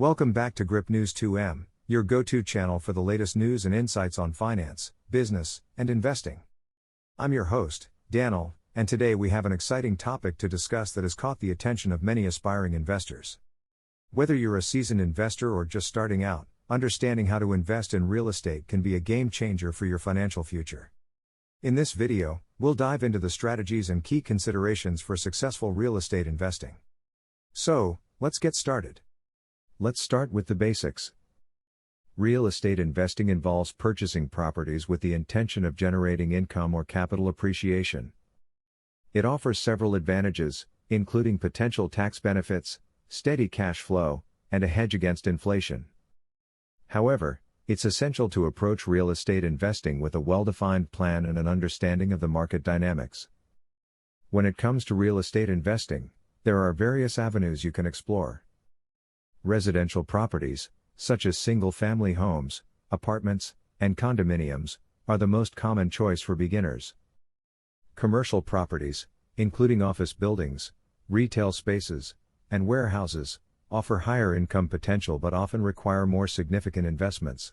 Welcome back to Grip News 2M, your go-to channel for the latest news and insights on finance, business, and investing. I'm your host, Daniel, and today we have an exciting topic to discuss that has caught the attention of many aspiring investors. Whether you're a seasoned investor or just starting out, understanding how to invest in real estate can be a game changer for your financial future. In this video, we'll dive into the strategies and key considerations for successful real estate investing. So, let's get started. Let's start with the basics. Real estate investing involves purchasing properties with the intention of generating income or capital appreciation. It offers several advantages, including potential tax benefits, steady cash flow, and a hedge against inflation. However, it's essential to approach real estate investing with a well-defined plan and an understanding of the market dynamics. When it comes to real estate investing, there are various avenues you can explore. Residential properties, such as single-family homes, apartments, and condominiums, are the most common choice for beginners. Commercial properties, including office buildings, retail spaces, and warehouses, offer higher income potential but often require more significant investments.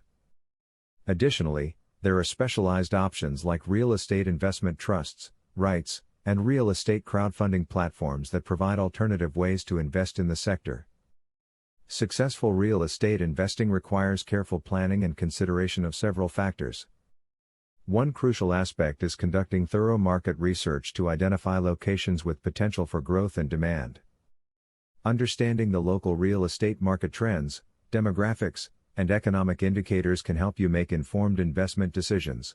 Additionally, there are specialized options like real estate investment trusts, REITs, and real estate crowdfunding platforms that provide alternative ways to invest in the sector. Successful real estate investing requires careful planning and consideration of several factors. One crucial aspect is conducting thorough market research to identify locations with potential for growth and demand. Understanding the local real estate market trends, demographics, and economic indicators can help you make informed investment decisions.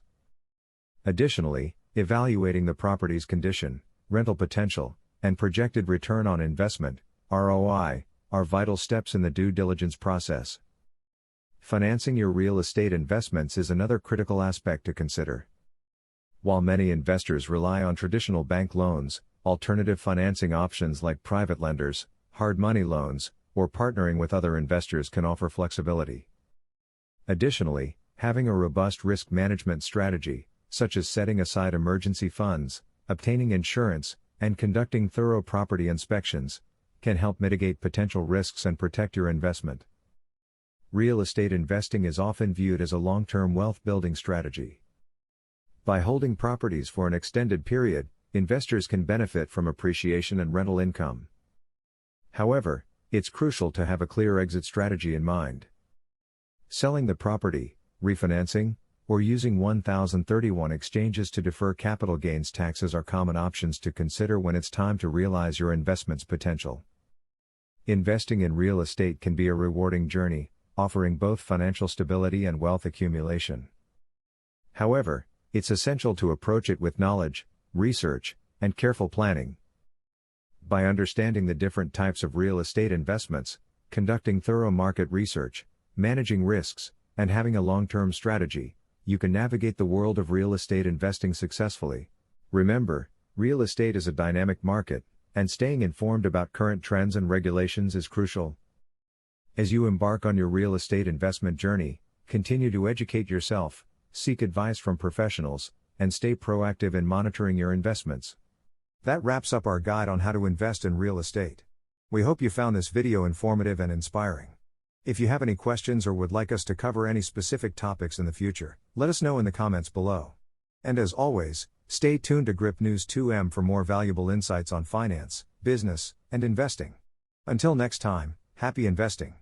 Additionally, evaluating the property's condition, rental potential, and projected return on investment, ROI, are vital steps in the due diligence process. Financing your real estate investments is another critical aspect to consider. While many investors rely on traditional bank loans, alternative financing options like private lenders, hard money loans, or partnering with other investors can offer flexibility. Additionally, having a robust risk management strategy, such as setting aside emergency funds, obtaining insurance, and conducting thorough property inspections, can help mitigate potential risks and protect your investment. Real estate investing is often viewed as a long-term wealth-building strategy. By holding properties for an extended period, investors can benefit from appreciation and rental income. However, it's crucial to have a clear exit strategy in mind. Selling the property, refinancing, or using 1031 exchanges to defer capital gains taxes are common options to consider when it's time to realize your investment's potential. Investing in real estate can be a rewarding journey, offering both financial stability and wealth accumulation. However, it's essential to approach it with knowledge, research, and careful planning. By understanding the different types of real estate investments, conducting thorough market research, managing risks, and having a long-term strategy, you can navigate the world of real estate investing successfully. Remember, real estate is a dynamic market, and staying informed about current trends and regulations is crucial. As you embark on your real estate investment journey, continue to educate yourself, seek advice from professionals, and stay proactive in monitoring your investments. That wraps up our guide on how to invest in real estate. We hope you found this video informative and inspiring. If you have any questions or would like us to cover any specific topics in the future, let us know in the comments below. And as always, stay tuned to Grip News 2M for more valuable insights on finance, business, and investing. Until next time, happy investing.